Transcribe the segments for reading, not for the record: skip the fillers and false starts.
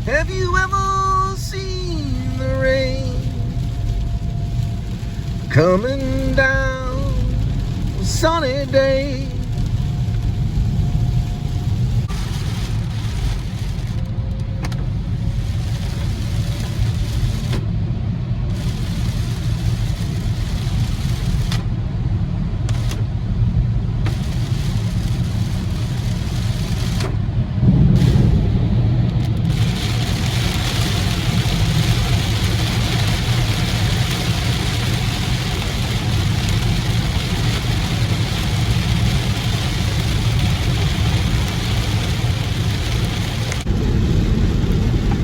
Have you ever seen the rain coming down a sunny day?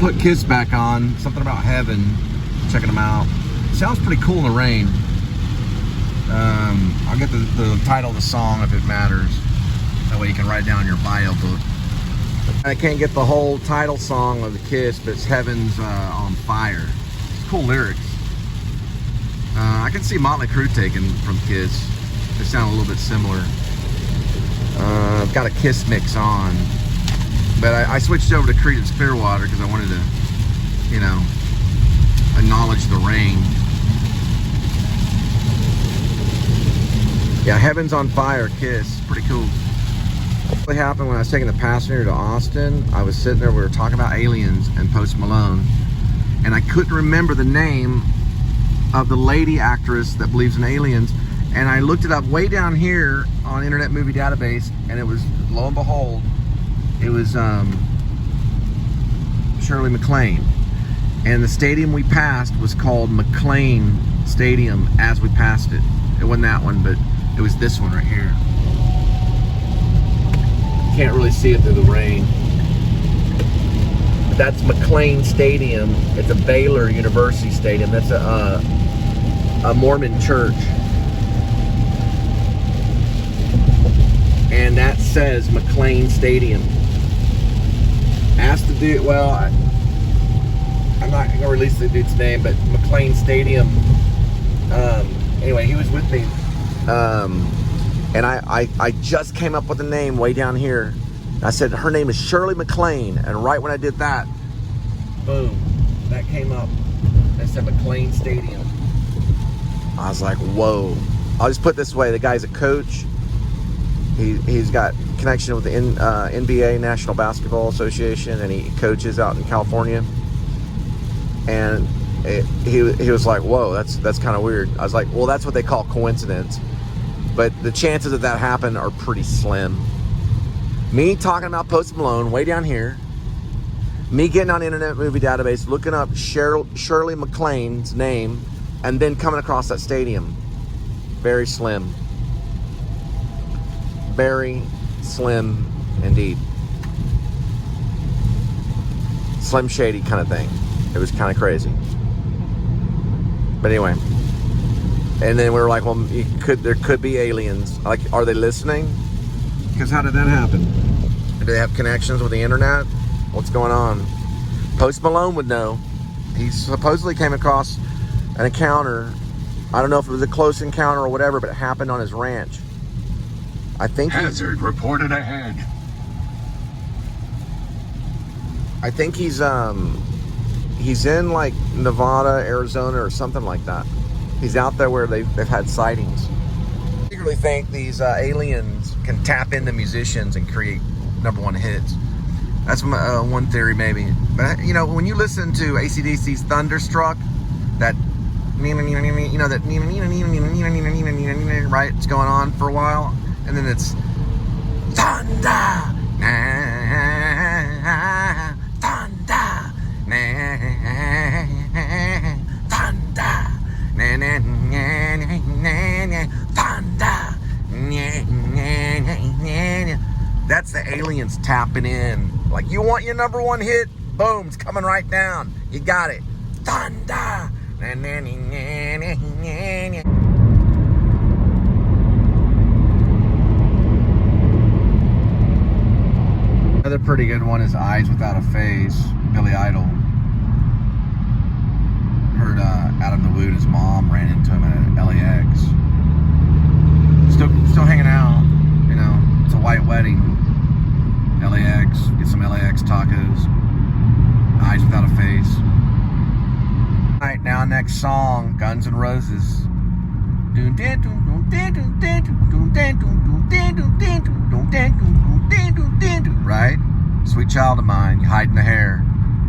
Put Kiss back on, something about heaven, checking them out. Sounds pretty cool in the rain. I'll get the title of the song if it matters. That way you can write it down in your bio book. I can't get the whole title song of the Kiss, but it's Heaven's on Fire. It's cool lyrics. I can see Motley Crue taken from Kiss. They sound a little bit similar. I've got a Kiss mix on. But I switched over to Creedence Clearwater because I wanted to, you know, acknowledge the rain. Yeah, Heaven's on Fire, Kiss. Pretty cool. What happened when I was taking the passenger to Austin, I was sitting there, we were talking about aliens and Post Malone, and I couldn't remember the name of the lady actress that believes in aliens, and I looked it up way down here on Internet Movie Database, and it was, lo and behold, it was Shirley MacLaine, and the stadium we passed was called McLean Stadium as we passed it. It wasn't that one, but it was this one right here. Can't really see it through the rain. But that's McLean Stadium. It's a Baylor University stadium. That's a Mormon church. And that says McLean Stadium. Asked the dude, well, I'm not going to release the dude's name, but McLean Stadium, anyway, he was with me. And I just came up with a name way down here. I said, her name is Shirley MacLaine. And right when I did that, boom, that came up. They said McLean Stadium. I was like, whoa. I'll just put it this way. The guy's a coach. He's got connection with the NBA, National Basketball Association, and he coaches out in California. And he was like, whoa, that's kind of weird. I was like, well, that's what they call coincidence. But the chances of that happen are pretty slim. Me talking about Post Malone way down here, me getting on Internet Movie Database, looking up Shirley MacLaine's name, and then coming across that stadium. Very slim. Very slim indeed. Slim Shady kind of thing. It was kind of crazy. But anyway. And then we were like, well, there could be aliens. Like, are they listening? Because how did that happen? Do they have connections with the internet? What's going on? Post Malone would know. He supposedly came across an encounter. I don't know if it was a close encounter or whatever, but it happened on his ranch. I think hazard reported ahead. I think he's in like Nevada, Arizona, or something like that. He's out there where they've had sightings. I secretly think these aliens can tap into musicians and create #1 hits. That's my, one theory, maybe. But you know, when you listen to A.D.W.C's Thunderstruck, that you know that right, it's going on for a while. And then it's thunder, thunder, thunder. That's the aliens tapping in. Like, you want your #1 hit? Boom, it's coming right down. You got it. Thunder. Another pretty good one is Eyes Without a Face, Billy Idol. Heard Adam the Wood, his mom ran into him at LAX. Still hanging out, you know, it's a white wedding. LAX, get some LAX tacos. now next song, Guns N' Roses. Right? Sweet Child of Mine, you hide in the hair,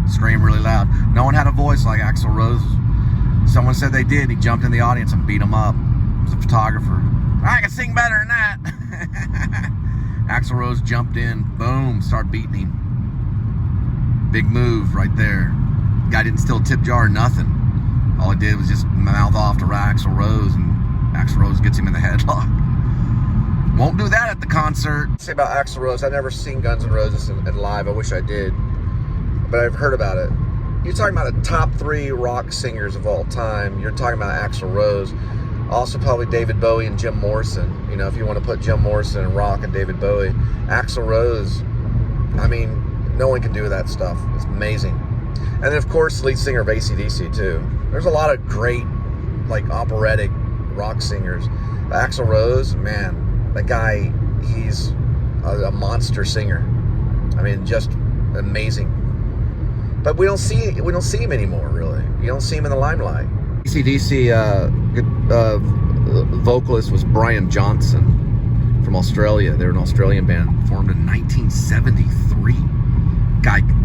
scream really loud. No one had a voice like Axl Rose. Someone said they did. He jumped in the audience and beat him up. He was a photographer. I can sing better than that. Axl Rose jumped in, boom, started beating him. Big move right there. Guy didn't steal a tip jar or nothing. All he did was just mouth off to Axl Rose, and Axl Rose gets him in the headlock. Won't do that at the concert. Say about Axl Rose, I've never seen Guns N' Roses in live. I wish I did, but I've heard about it. You're talking about the top 3 rock singers of all time. You're talking about Axl Rose. Also probably David Bowie and Jim Morrison. You know, if you want to put Jim Morrison and rock and David Bowie. Axl Rose, I mean, no one can do that stuff. It's amazing. And then, of course, lead singer of A.D.W.C. too. There's a lot of great, like, operatic rock singers. Axl Rose, man, that guy, he's a monster singer. I mean, just amazing. But we don't see him anymore, really. You don't see him in the limelight. A.D.W.C. Vocalist was Brian Johnson from Australia. They were an Australian band, formed in 1973.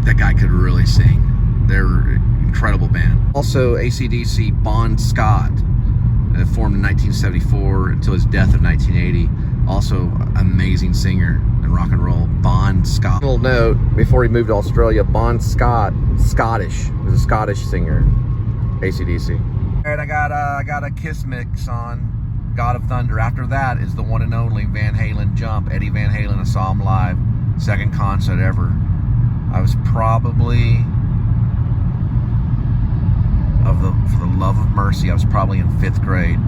That guy could really sing. They're an incredible band. Also, A.D.W.C. Bon Scott, formed in 1974 until his death in 1980. Also, amazing singer in rock and roll, Bon Scott. Little note, before he moved to Australia, Bon Scott, Scottish, was a Scottish singer, A.D.W.C. All right, I got a Kiss mix on God of Thunder. After that is the one and only Van Halen Jump. Eddie Van Halen, I saw him live, second concert ever. I was probably, for the love of mercy, I was probably in 5th grade.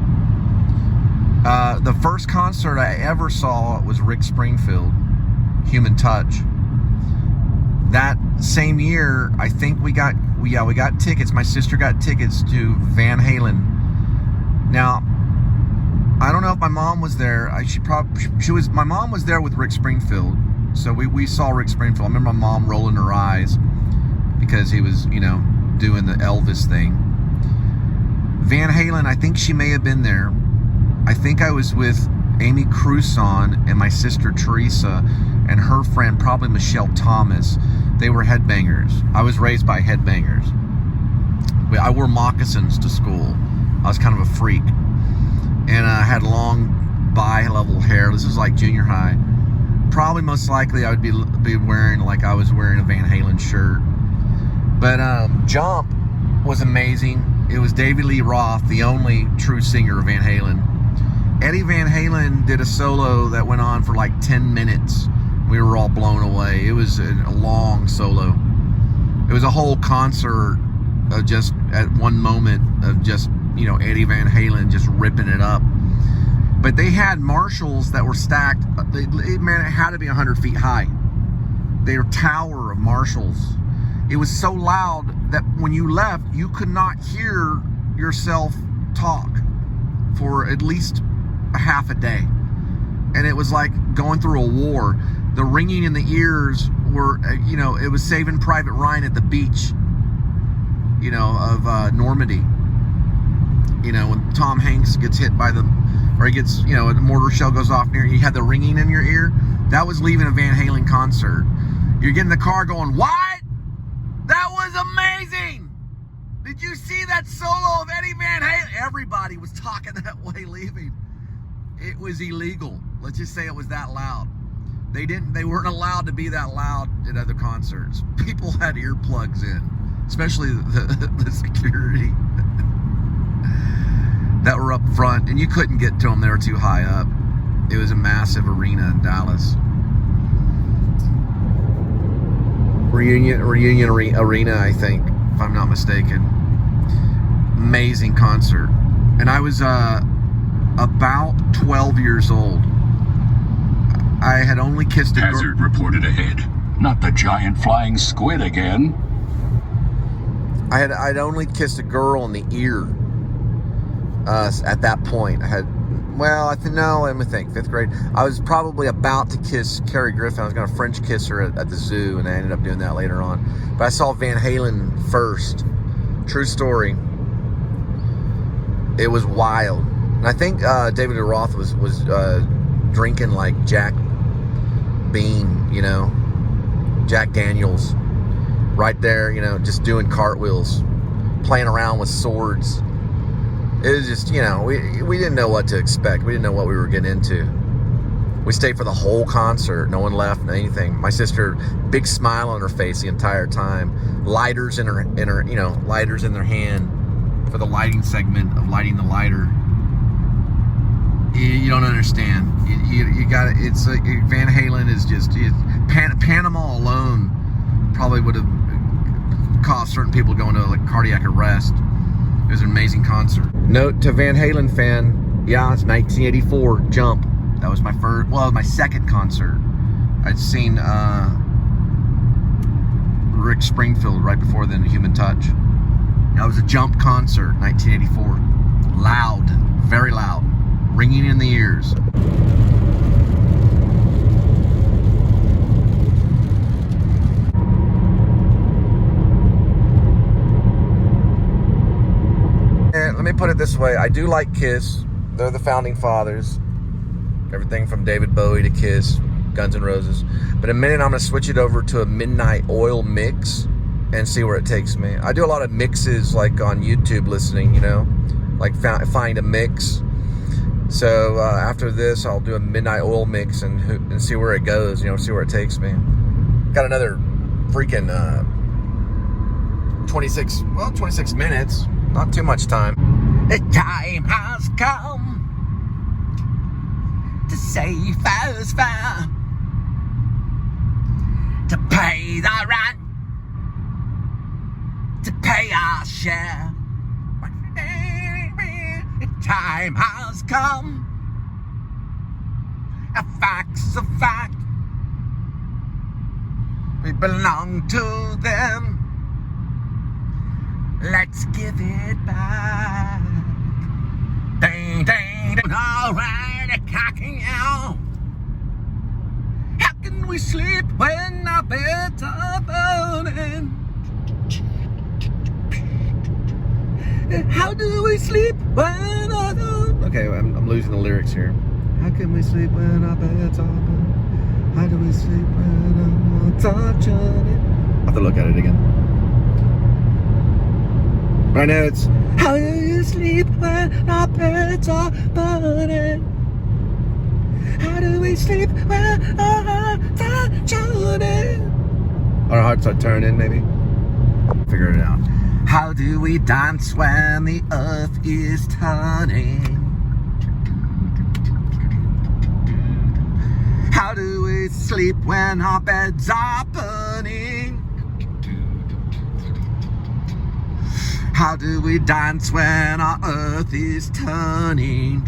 The first concert I ever saw was Rick Springfield, Human Touch. That same year, I think we got tickets. My sister got tickets to Van Halen. Now, I don't know if my mom was there. My mom was there with Rick Springfield. So we saw Rick Springfield. I remember my mom rolling her eyes because he was, you know, doing the Elvis thing. Van Halen, I think she may have been there. I think I was with Amy Cruson and my sister Teresa and her friend, probably Michelle Thomas. They were headbangers. I was raised by headbangers. I wore moccasins to school. I was kind of a freak. And I had long bi-level hair. This was like junior high. Probably most likely I would be wearing, like I was wearing a Van Halen shirt. But Jump was amazing. It was David Lee Roth, the only true singer of Van Halen. Eddie Van Halen did a solo that went on for like 10 minutes. We were all blown away. It was a long solo. It was a whole concert of just at one moment of just, you know, Eddie Van Halen just ripping it up. But they had Marshalls that were stacked. Man, it had to be 100 feet high. They were tower of Marshalls. It was so loud that when you left, you could not hear yourself talk for at least a half a day. And it was like going through a war. The ringing in the ears were, you know, it was Saving Private Ryan at the beach, you know, of Normandy. You know, when Tom Hanks gets hit by or he gets, you know, a mortar shell goes off near you, you had the ringing in your ear. That was leaving a Van Halen concert. You're getting in the car going, what? That was amazing! Did you see that solo of Eddie Van Halen? Everybody was talking that way leaving. It was illegal. Let's just say it was that loud. They weren't allowed to be that loud at other concerts. People had earplugs in, especially the security that were up front, and you couldn't get to them. They were too high up. It was a massive arena in Dallas. Reunion Arena, I think, if I'm not mistaken. Amazing concert. And I was about 12 years old. I had only kissed a girl. Hazard reported ahead. Not the giant flying squid again. I'd only kissed a girl in the ear. At that point, I had, well, let me think, 5th grade. I was probably about to kiss Carrie Griffin. I was going to French kiss her at the zoo, and I ended up doing that later on. But I saw Van Halen first. True story. It was wild. And I think David Lee Roth was drinking like Jack Bean, you know, Jack Daniels, right there, you know, just doing cartwheels, playing around with swords. It was just, you know, we didn't know what to expect. We didn't know what we were getting into. We stayed for the whole concert. No one left, anything. My sister, big smile on her face the entire time. Lighters in her, you know, lighters in their hand for the lighting segment of lighting the lighter. You don't understand. You got it. It's like Van Halen is just Panama alone probably would have caused certain people going to like cardiac arrest. It was an amazing concert. Note to Van Halen fan, yeah, it's 1984, Jump. That was my first, well, my second concert. I'd seen Rick Springfield right before then, Human Touch. That was a Jump concert, 1984. Loud, very loud, ringing in the ears. Let me put it this way. I do like Kiss. They're the founding fathers. Everything from David Bowie to Kiss, Guns N' Roses. But in a minute, I'm going to switch it over to a Midnight Oil mix and see where it takes me. I do a lot of mixes like on YouTube listening, you know, like find a mix. So after this, I'll do a Midnight Oil mix and see where it goes, you know, see where it takes me. Got another freaking 26 minutes. Not too much time. The time has come to save us fair, to pay the rent, to pay our share. The time has come. A fact's a fact. We belong to them. Let's give it back. Ding, ding, ding. All right, a cocking out. How can we sleep when our beds are burning? How do we sleep when our... Okay, I'm losing the lyrics here. How can we sleep when our beds are burning? How do we sleep when our touch on it? I'll have to look at it again. But I know it's, how do you sleep when our beds are burning? How do we sleep when our hearts are turning? Our hearts are turning, maybe? Figure it out. How do we dance when the earth is turning? How do we sleep when our beds are burning? How do we dance when our earth is turning?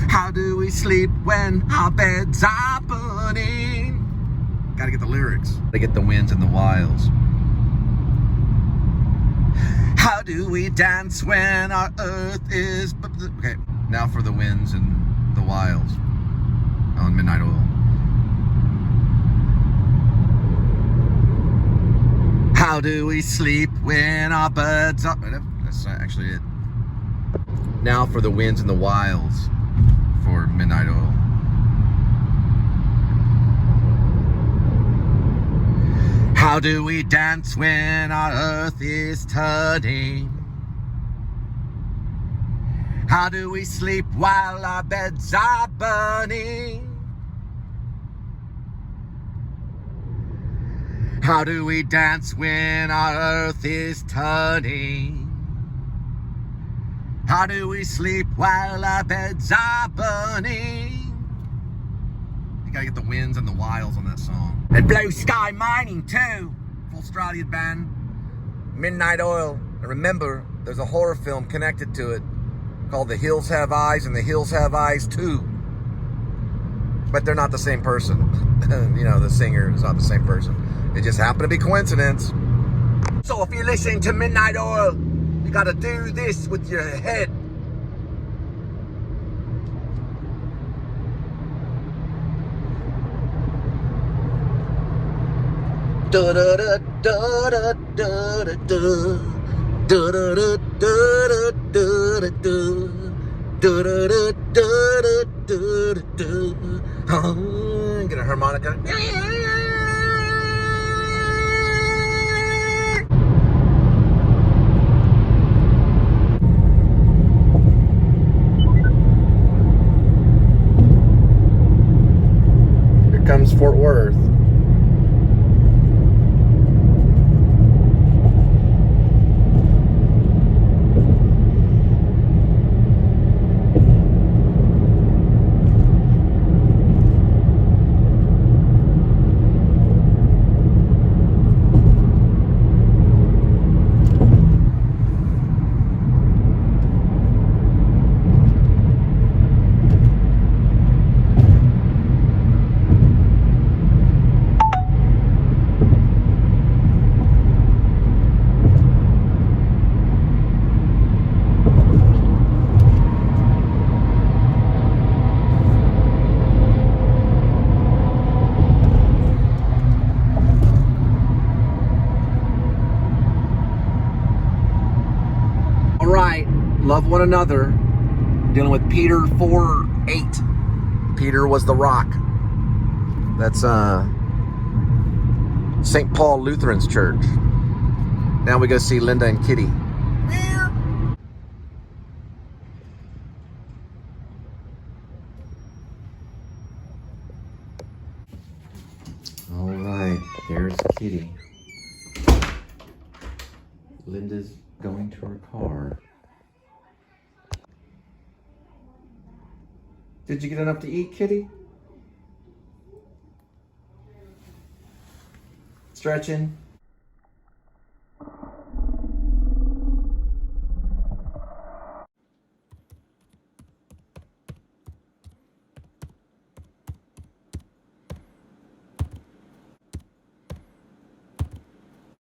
How do we sleep when our beds are burning? Gotta get the lyrics. Gotta get the winds and the wilds. How do we dance when our earth is... Okay, now for the winds and the wilds on Midnight Oil. How do we sleep when our birds are... That's actually it. Now for the winds and the wilds for Midnight Oil. How do we dance when our earth is turning? How do we sleep while our beds are burning? How do we dance when our earth is turning? How do we sleep while our beds are burning? You gotta get the winds and the wilds on that song. And Blue Sky Mining too. Full Stradian band. Midnight Oil. And remember, there's a horror film connected to it called The Hills Have Eyes and The Hills Have Eyes Too. But they're not the same person. You know, the singer is not the same person. It just happened to be coincidence. So if you're listening to Midnight Oil, you gotta do this with your head. Da da da da da da da. Do do do do do do do. Do do do do do do do. Get a harmonica. Here comes Fort Worth. Love one another. Dealing with Peter 4-8. Peter was the rock. That's St. Paul Lutheran's Church. Now we go see Linda and Kitty. All right, there's Kitty. Linda's going to her car. Did you get enough to eat, Kitty? Stretching?